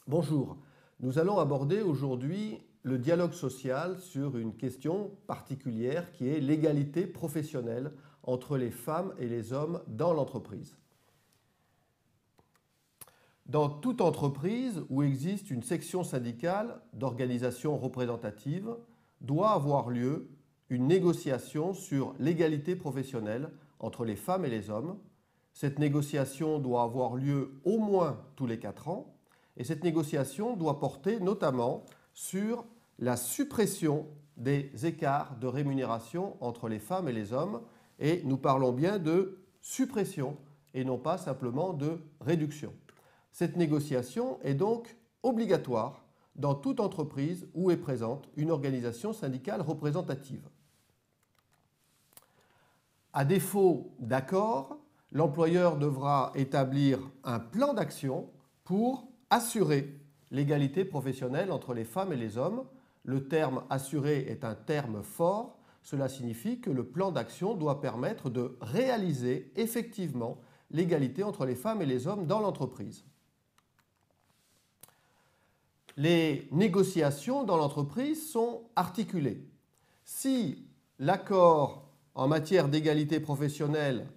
Bonjour, nous allons aborder aujourd'hui le dialogue social sur une question particulière qui est l'égalité professionnelle entre les femmes et les hommes dans l'entreprise. Dans toute entreprise où existe une section syndicale d'organisation représentative, doit avoir lieu une négociation sur l'égalité professionnelle entre les femmes et les hommes. Cette négociation doit avoir lieu au moins tous les 4 ans. Et cette négociation doit porter notamment sur la suppression des écarts de rémunération entre les femmes et les hommes. Et nous parlons bien de suppression et non pas simplement de réduction. Cette négociation est donc obligatoire dans toute entreprise où est présente une organisation syndicale représentative. À défaut d'accord, l'employeur devra établir un plan d'action pour assurer l'égalité professionnelle entre les femmes et les hommes. Le terme « assurer » est un terme fort. Cela signifie que le plan d'action doit permettre de réaliser effectivement l'égalité entre les femmes et les hommes dans l'entreprise. Les négociations dans l'entreprise sont articulées. Si l'accord en matière d'égalité professionnelle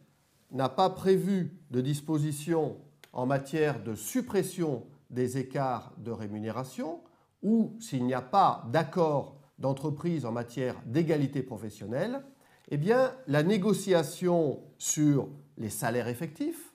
n'a pas prévu de disposition en matière de suppression des écarts de rémunération, ou s'il n'y a pas d'accord d'entreprise en matière d'égalité professionnelle, eh bien, la négociation sur les salaires effectifs,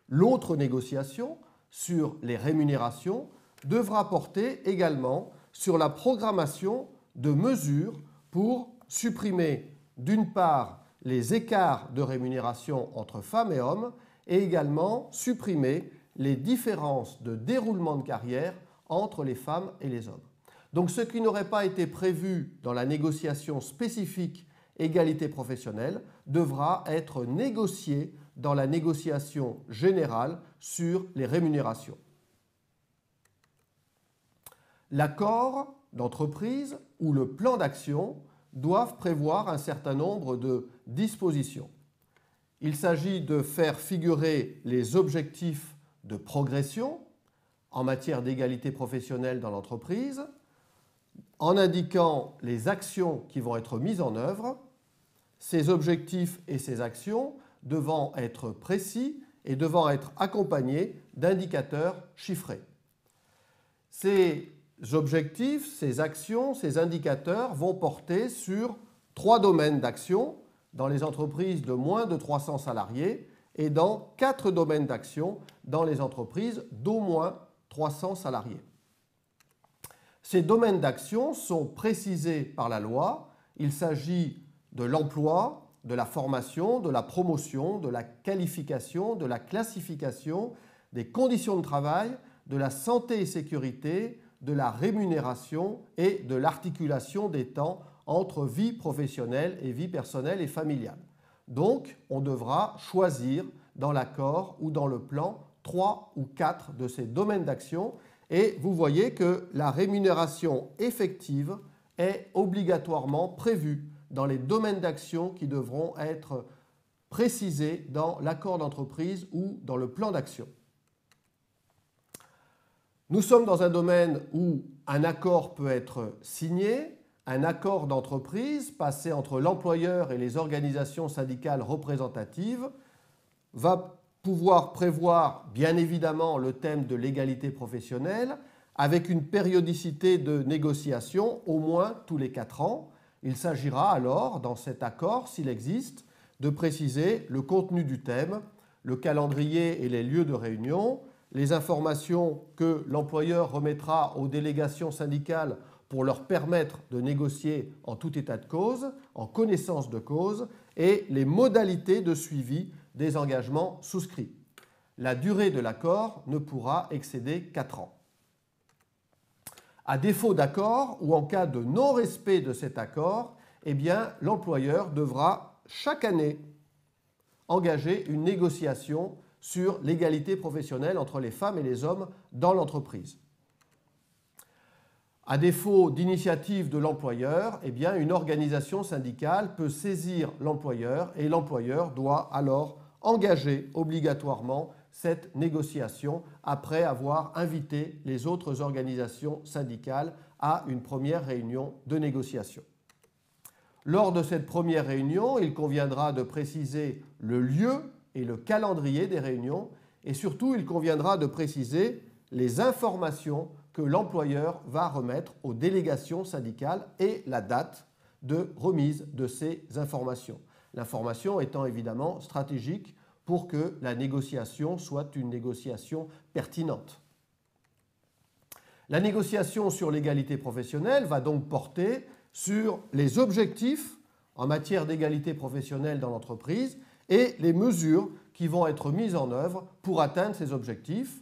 l'autre négociation sur les rémunérations, devra porter également sur la programmation de mesures pour supprimer, d'une part, les écarts de rémunération entre femmes et hommes, et également supprimer les différences de déroulement de carrière entre les femmes et les hommes. Donc ce qui n'aurait pas été prévu dans la négociation spécifique égalité professionnelle devra être négocié dans la négociation générale sur les rémunérations. L'accord d'entreprise ou le plan d'action doivent prévoir un certain nombre de dispositions. Il s'agit de faire figurer les objectifs de progression en matière d'égalité professionnelle dans l'entreprise, en indiquant les actions qui vont être mises en œuvre, ces objectifs et ces actions devant être précis et devant être accompagnés d'indicateurs chiffrés. Ces objectifs, ces actions, ces indicateurs vont porter sur 3 domaines d'action dans les entreprises de moins de 300 salariés et dans 4 domaines d'action dans les entreprises d'au moins 300 salariés. Ces domaines d'action sont précisés par la loi. Il s'agit de l'emploi, de la formation, de la promotion, de la qualification, de la classification, des conditions de travail, de la santé et sécurité, de la rémunération et de l'articulation des temps entre vie professionnelle et vie personnelle et familiale. Donc, on devra choisir dans l'accord ou dans le plan 3 ou 4 de ces domaines d'action et vous voyez que la rémunération effective est obligatoirement prévue dans les domaines d'action qui devront être précisés dans l'accord d'entreprise ou dans le plan d'action. Nous sommes dans un domaine où un accord peut être signé. Un accord d'entreprise passé entre l'employeur et les organisations syndicales représentatives va pouvoir prévoir bien évidemment le thème de l'égalité professionnelle avec une périodicité de négociation au moins tous les 4 ans. Il s'agira alors, dans cet accord, s'il existe, de préciser le contenu du thème, le calendrier et les lieux de réunion, les informations que l'employeur remettra aux délégations syndicales pour leur permettre de négocier en tout état de cause, en connaissance de cause, et les modalités de suivi des engagements souscrits. La durée de l'accord ne pourra excéder 4 ans. À défaut d'accord ou en cas de non-respect de cet accord, eh bien, l'employeur devra chaque année engager une négociation sur l'égalité professionnelle entre les femmes et les hommes dans l'entreprise. À défaut d'initiative de l'employeur, eh bien, une organisation syndicale peut saisir l'employeur et l'employeur doit alors engager obligatoirement cette négociation après avoir invité les autres organisations syndicales à une première réunion de négociation. Lors de cette première réunion, il conviendra de préciser le lieu et le calendrier des réunions et surtout il conviendra de préciser les informations que l'employeur va remettre aux délégations syndicales et la date de remise de ces informations. L'information étant évidemment stratégique pour que la négociation soit une négociation pertinente. La négociation sur l'égalité professionnelle va donc porter sur les objectifs en matière d'égalité professionnelle dans l'entreprise et les mesures qui vont être mises en œuvre pour atteindre ces objectifs.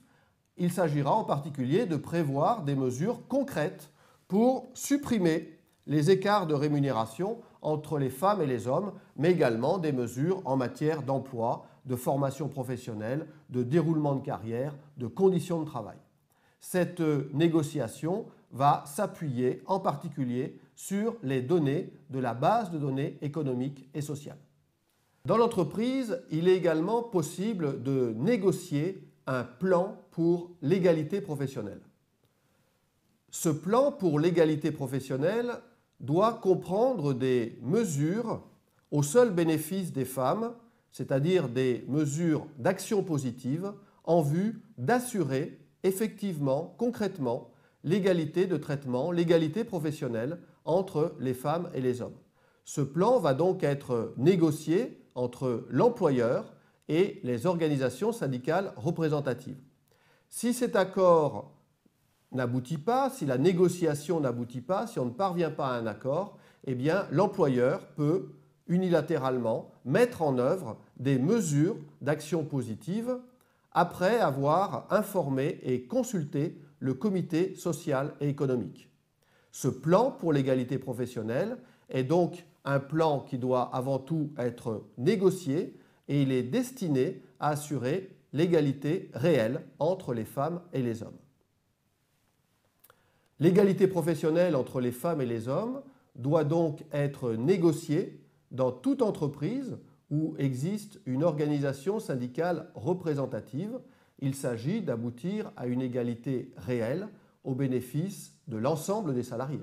Il s'agira en particulier de prévoir des mesures concrètes pour supprimer les écarts de rémunération entre les femmes et les hommes, mais également des mesures en matière d'emploi, de formation professionnelle, de déroulement de carrière, de conditions de travail. Cette négociation va s'appuyer en particulier sur les données de la base de données économiques et sociales. Dans l'entreprise, il est également possible de négocier un plan pour l'égalité professionnelle. Ce plan pour l'égalité professionnelle doit comprendre des mesures au seul bénéfice des femmes, c'est-à-dire des mesures d'action positive en vue d'assurer effectivement, concrètement, l'égalité de traitement, l'égalité professionnelle entre les femmes et les hommes. Ce plan va donc être négocié entre l'employeur et les organisations syndicales représentatives. Si cet accord n'aboutit pas, si la négociation n'aboutit pas, si on ne parvient pas à un accord, eh bien l'employeur peut unilatéralement mettre en œuvre des mesures d'action positive après avoir informé et consulté le comité social et économique. Ce plan pour l'égalité professionnelle est donc un plan qui doit avant tout être négocié et il est destiné à assurer l'égalité réelle entre les femmes et les hommes. L'égalité professionnelle entre les femmes et les hommes doit donc être négociée dans toute entreprise où existe une organisation syndicale représentative. Il s'agit d'aboutir à une égalité réelle au bénéfice de l'ensemble des salariés.